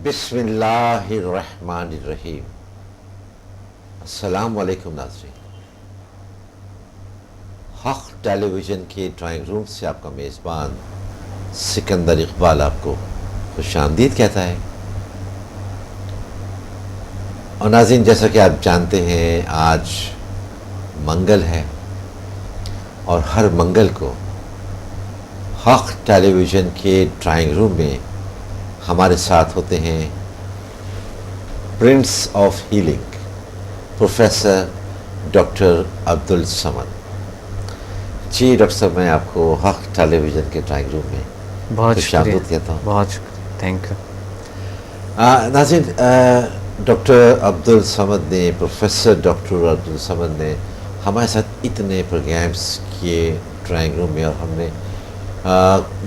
بسم اللہ الرحمن الرحیم۔ السلام علیکم ناظرین، حق ٹیلی ویژن کے ڈرائنگ روم سے آپ کا میزبان سکندر اقبال آپ کو خوش آمدید کہتا ہے۔ اور ناظرین، جیسا کہ آپ جانتے ہیں آج منگل ہے اور ہر منگل کو حق ٹیلی ویژن کے ڈرائنگ روم میں ہمارے ساتھ ہوتے ہیں prince of healing professor doctor Abdul Samad. جی ڈاکٹر صاحب، میں آپ کو حق ٹیلی ویژن کے ڈرائنگ روم میں بہت خوش آمدید کہتا ہوں۔ بہت شکریہ، تھینک یو۔ ناظرین، ڈاکٹر عبدالصمد نے پروفیسر ڈاکٹر عبدالصمد نے ہمارے ساتھ اتنے پروگرامس کیے ڈرائنگ روم میں، اور ہم نے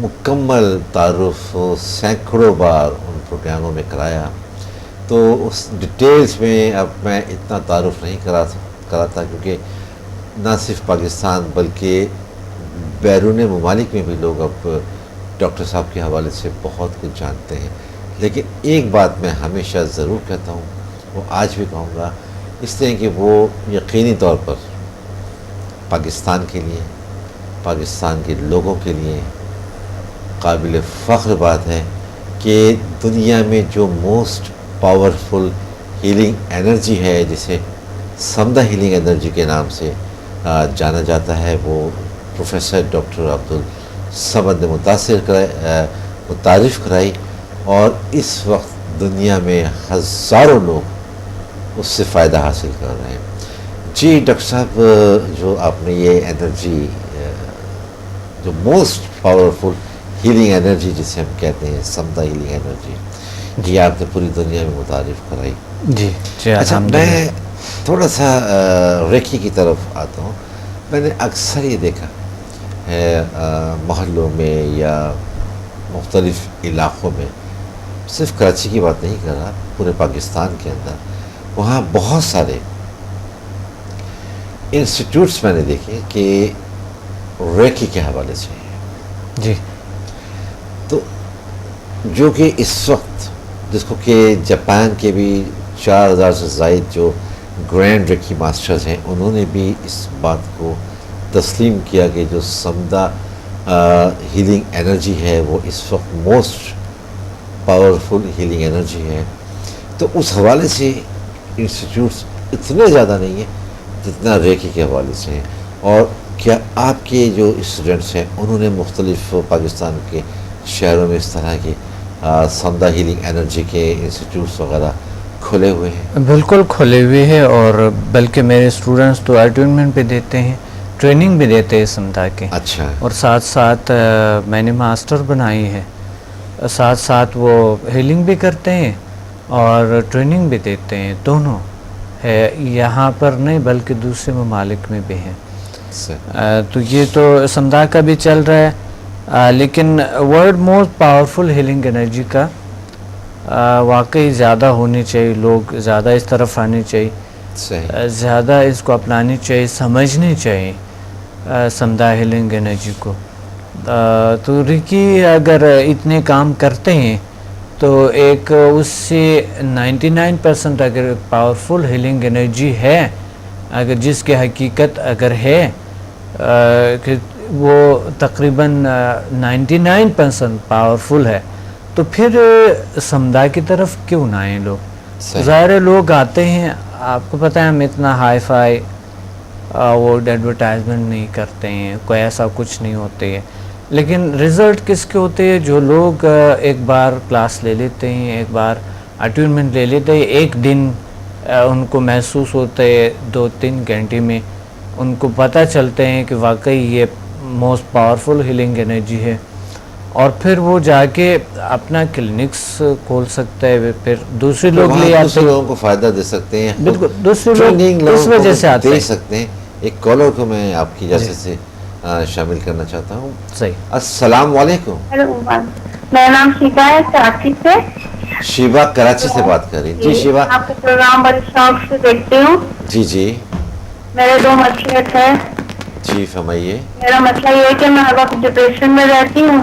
مکمل تعارف سینکڑوں بار ان پروگراموں میں کرایا، تو اس ڈیٹیلز میں اب میں اتنا تعارف نہیں کراتا کیونکہ نہ صرف پاکستان بلکہ بیرون ممالک میں بھی لوگ اب ڈاکٹر صاحب کے حوالے سے بہت کچھ جانتے ہیں۔ لیکن ایک بات میں ہمیشہ ضرور کہتا ہوں، وہ آج بھی کہوں گا، اس لیے کہ وہ یقینی طور پر پاکستان کے لیے، پاکستان کے لوگوں کے لیے قابل فخر بات ہے کہ دنیا میں جو موسٹ پاورفل ہیلنگ انرجی ہے، جسے سمدہ ہیلنگ انرجی کے نام سے جانا جاتا ہے، وہ پروفیسر ڈاکٹر عبدالصمد نے متعارف کرائی، اور اس وقت دنیا میں ہزاروں لوگ اس سے فائدہ حاصل کر رہے ہیں۔ جی ڈاکٹر صاحب، جو آپ نے یہ انرجی، جو موسٹ پاورفل ہیلنگ انرجی جسے ہم کہتے ہیں سمدہ ہیلنگ انرجی، یہ آپ نے پوری دنیا میں متعارف کرائی۔ جی اچھا، میں تھوڑا سا ریکی کی طرف آتا ہوں۔ میں نے اکثر یہ دیکھا ہے محلوں میں یا مختلف علاقوں میں، صرف کراچی کی بات نہیں کر رہا، پورے پاکستان کے اندر وہاں بہت سارے انسٹیٹیوٹس میں نے دیکھے کہ ریکی کے حوالے سے ہیں۔ جی، تو جو کہ اس وقت، جس کو کہ جاپان کے بھی 4000 سے زائد جو گرینڈ ریکی ماسٹرز ہیں، انہوں نے بھی اس بات کو تسلیم کیا کہ جو سمدہ ہیلنگ انرجی ہے وہ اس وقت موسٹ پاورفل ہیلنگ انرجی ہے۔ تو اس حوالے سے انسٹیٹیوٹس اتنے زیادہ نہیں ہیں جتنا ریکی کے حوالے سے ہیں۔ اور کیا آپ کے جو اسٹوڈنٹس ہیں انہوں نے مختلف پاکستان کے شہروں میں اس طرح کے سمدہ ہیلنگ انرجی کے انسٹیٹیوٹس وغیرہ کھلے ہوئے ہیں؟ بالکل کھلے ہوئے ہیں، اور بلکہ میرے اسٹوڈنٹس تو اٹینمنٹ بھی دیتے ہیں، ٹریننگ بھی دیتے ہیں سمدہ کے۔ اچھا، اور ساتھ ساتھ میں نے ماسٹر بنائی ہے، ساتھ ساتھ وہ ہیلنگ بھی کرتے ہیں اور ٹریننگ بھی دیتے ہیں، دونوں ہے یہاں پر نہیں بلکہ دوسرے ممالک میں بھی ہیں۔ تو یہ تو سمدہ کا بھی چل رہا ہے، لیکن world most powerful healing energy کا واقعی زیادہ ہونی چاہیے، لوگ زیادہ اس طرف آنے چاہیے، زیادہ اس کو اپنانی چاہیے، سمجھنی چاہیے سمدہ ہیلنگ انرجی کو۔ تو ریکی اگر اتنے کام کرتے ہیں تو ایک اس سے 99% اگر پاورفل ہیلنگ انرجی ہے، اگر جس کی حقیقت اگر ہے کہ وہ تقریباً 99% پاورفل ہے، تو پھر سمدہ کی طرف کیوں نہ آئیں لوگ؟ ظاہر لوگ آتے ہیں، آپ کو پتہ ہے ہم اتنا ہائی فائی وہ ایڈورٹائزمنٹ نہیں کرتے ہیں، کوئی ایسا کچھ نہیں ہوتے ہے، لیکن رزلٹ کس کے ہوتے ہیں؟ جو لوگ ایک بار کلاس لے لیتے ہیں، ایک بار اٹینمنٹ لے لیتے ہیں، ایک دن ان کو محسوس ہوتا ہے، 2-3 گھنٹے میں ان کو پتہ چلتے ہیں کہ واقعی یہ موسٹ پاورفل ہیلنگ انرجی ہے، اور پھر وہ جا کے اپنا کلینکس کھول سکتا ہے، پھر دوسرے لوگ لے آتے ہیں، دوسرے لوگوں کو فائدہ دے سکتے ہیں، بالکل دوسرے لوگ اس وجہ سے آتے دے سکتے ہیں۔ ایک کالر کو میں آپ کی اجازت سے شامل کرنا چاہتا ہوں۔ صحیح، السلام علیکم۔ میرا نام شیبا ہے، کراچی سے۔ شیبا کراچی سے بات کر رہی ہیں؟ جی شیبا، آپ کا پروگرام بڑے شوق سے دیکھتی ہوں۔ جی جی میرے 2 مسئلے تھے۔ جی فرمائیے۔ میرا مسئلہ یہ ہے کہ میں ہر وقت ڈپریشن میں رہتی ہوں،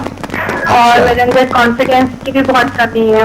اور میرے اندر کانفیڈینس کی بھی بہت کمی ہے۔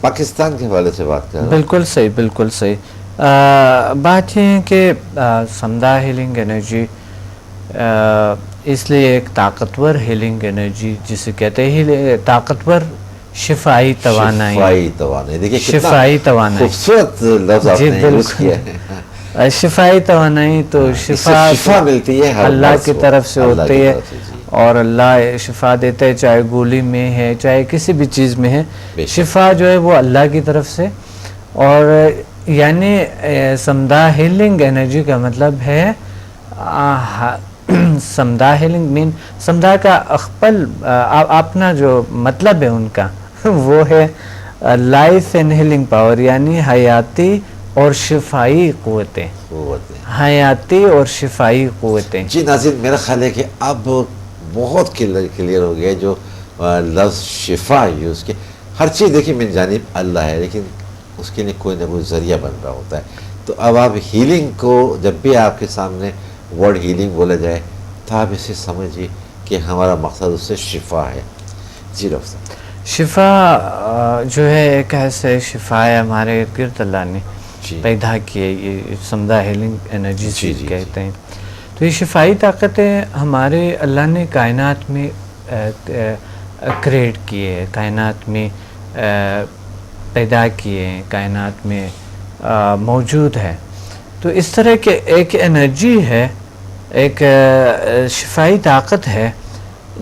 پاکستان کے حوالے سے بات کر رہا ہوں. بالکل صحیح، بالکل صحیح. بات یہ ہے کہ سمدھا ہیلنگ انرجی اس لیے ایک طاقتور ہیلنگ انرجی جسے کہتے ہیں طاقتور شفائی توانائی. شفائی توانائی، دیکھیے شفائی توانائی، خوبصورت لفظ آپ جی نے یوز بالکل. کیا ہے. شفائی توانائی تو اس سے شفا شفا ملتی ہے ہر اللہ مرض کی کو. طرف سے اللہ ہوتی کی ہے، طرف سے، جی. اور اللہ شفا دیتا ہے، چاہے گولی میں ہے چاہے کسی بھی چیز میں ہے. بے شک. شفا جو ہے وہ اللہ کی طرف سے. اور یعنی سمدھا ہیلنگ انرجی کا مطلب ہے سمدھا ہیلنگ مین سمدھا کا اخپل اپنا جو مطلب ہے ان کا وہ ہے لائف اینڈ ہیلنگ پاور، یعنی حیاتی اور شفائی قوتیں. حیاتی اور شفائی قوتیں. جی ناظرین، میرا خیال ہے کہ اب بہت کلیئر ہو گیا جو لفظ شفا یوز کے. ہر چیز دیکھیے من جانب اللہ ہے، لیکن اس کے لیے کوئی نہ کوئی ذریعہ بن رہا ہوتا ہے. تو اب آپ ہیلنگ کو جب بھی آپ کے سامنے ورڈ ہیلنگ بولا جائے تو آپ اسے سمجھیے کہ ہمارا مقصد اس سے شفا ہے. جی ڈاکٹر صاحب. شفا جو ہے ایک ایسے شفا ہے ہمارے ارد گرد اللہ نے جی. پیدا کیے، یہ سمدھا ہیلنگ انرجی سے جی. کہتے ہیں. تو یہ شفائی طاقتیں ہمارے اللہ نے کائنات میں کریٹ کیے ہیں، کائنات میں پیدا کیے ہیں، کائنات میں موجود ہے. تو اس طرح کے ایک انرجی ہے، ایک شفائی طاقت ہے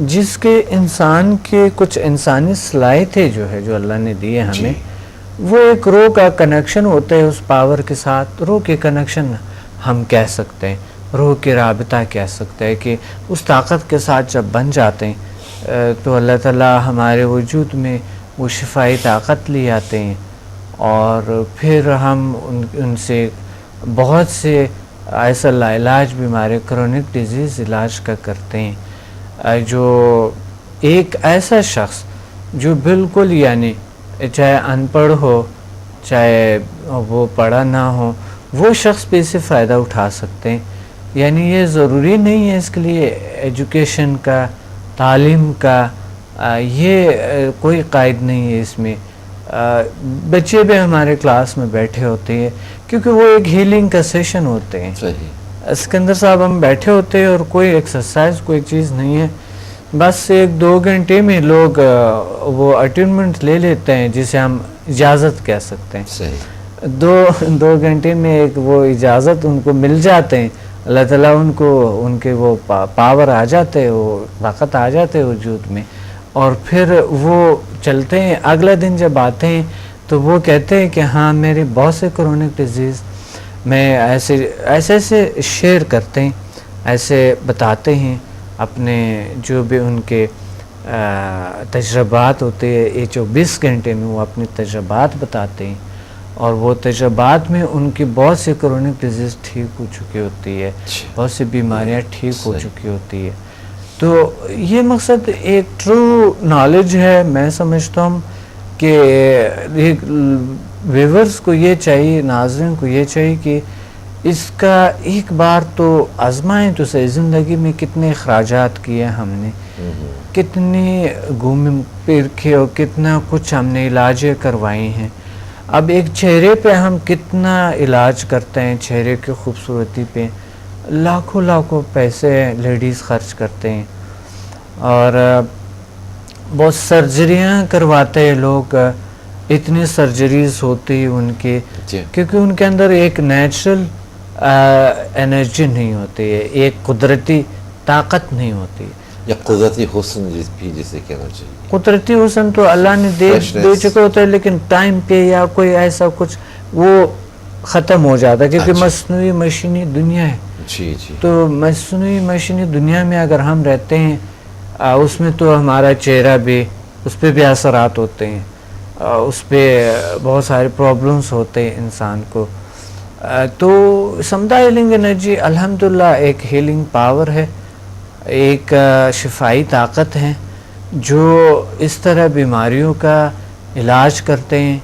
جس کے انسان کے کچھ انسانی صلاحیتیں جو ہے جو اللہ نے دیے ہمیں، وہ ایک روح کا کنیکشن ہوتا ہے اس پاور کے ساتھ. روح کے کنیکشن ہم کہہ سکتے ہیں، روح کے رابطہ کہہ سکتے ہیں کہ اس طاقت کے ساتھ جب بن جاتے ہیں تو اللہ تعالیٰ ہمارے وجود میں وہ شفائی طاقت لے آتے ہیں، اور پھر ہم ان سے بہت سے ایسا لاعلاج بیماری کرونک ڈیزیز علاج کا کرتے ہیں. جو ایک ایسا شخص جو بالکل یعنی چاہے ان پڑھ ہو چاہے وہ پڑھا نہ ہو، وہ شخص بھی اس سے فائدہ اٹھا سکتے ہیں. یعنی یہ ضروری نہیں ہے اس کے لیے ایجوکیشن کا، تعلیم کا، یہ کوئی قائد نہیں ہے اس میں. بچے بھی ہمارے کلاس میں بیٹھے ہوتے ہیں کیونکہ وہ ایک ہیلنگ کا سیشن ہوتے ہیں. اسکندر صاحب ہم بیٹھے ہوتے ہیں اور کوئی ایکسرسائز کوئی چیز نہیں ہے، بس 1-2 گھنٹے میں لوگ وہ اٹینمنٹ لے لیتے ہیں جسے ہم اجازت کہہ سکتے ہیں. 2 گھنٹے میں ایک وہ اجازت ان کو مل جاتے ہیں. اللہ تعالیٰ ان کو ان کے وہ پاور آ جاتے، وہ طاقت آ جاتے وجود میں، اور پھر وہ چلتے ہیں. اگلا دن جب آتے ہیں تو وہ کہتے ہیں کہ ہاں میرے بہت سے کرونک ڈیزیز میں ایسے شیئر کرتے ہیں، ایسے بتاتے ہیں اپنے جو بھی ان کے تجربات ہوتے ہیں. یہ 24 گھنٹے میں وہ اپنے تجربات بتاتے ہیں، اور وہ تجربات میں ان کی بہت سی کرونک ڈیزیز ٹھیک ہو چکی ہوتی ہے، بہت سی بیماریاں ٹھیک ہو چکی ہوتی ہے. تو یہ مقصد ایک ٹرو نالج ہے. میں سمجھتا ہوں کہ ویورز کو یہ چاہیے، ناظرین کو یہ چاہیے کہ اس کا ایک بار تو آزمائیں تو صحیح. زندگی میں کتنے اخراجات کیے ہم نے، کتنی گھوم پھر کے اور کتنا کچھ ہم نے علاجیں کروائی ہیں. اب ایک چہرے پہ ہم کتنا علاج کرتے ہیں، چہرے کی خوبصورتی پہ لاکھوں پیسے لیڈیز خرچ کرتے ہیں، اور بہت سرجریاں کرواتے ہیں لوگ. اتنی سرجریز ہوتی ہیں ان کی کیونکہ ان کے اندر ایک نیچرل انرجی نہیں ہوتی ہے، ایک قدرتی طاقت نہیں ہوتی. یا قدرتی حسن بھی جسے کہنا چاہیے. قدرتی حسن تو اللہ نے دے چکا ہوتا ہے، لیکن ٹائم پہ یا کوئی ایسا کچھ وہ ختم ہو جاتا ہے کیونکہ مصنوعی مشینی دنیا ہے. جی. تو مصنوعی مشینی دنیا میں اگر ہم رہتے ہیں اس میں تو ہمارا چہرہ بھی، اس پہ بھی اثرات ہوتے ہیں، اس پہ بہت سارے پرابلمس ہوتے ہیں انسان کو. تو سمدھا ہیلنگ انرجی الحمدللہ ایک ہیلنگ پاور ہے، ایک شفائی طاقت ہے جو اس طرح بیماریوں کا علاج کرتے ہیں.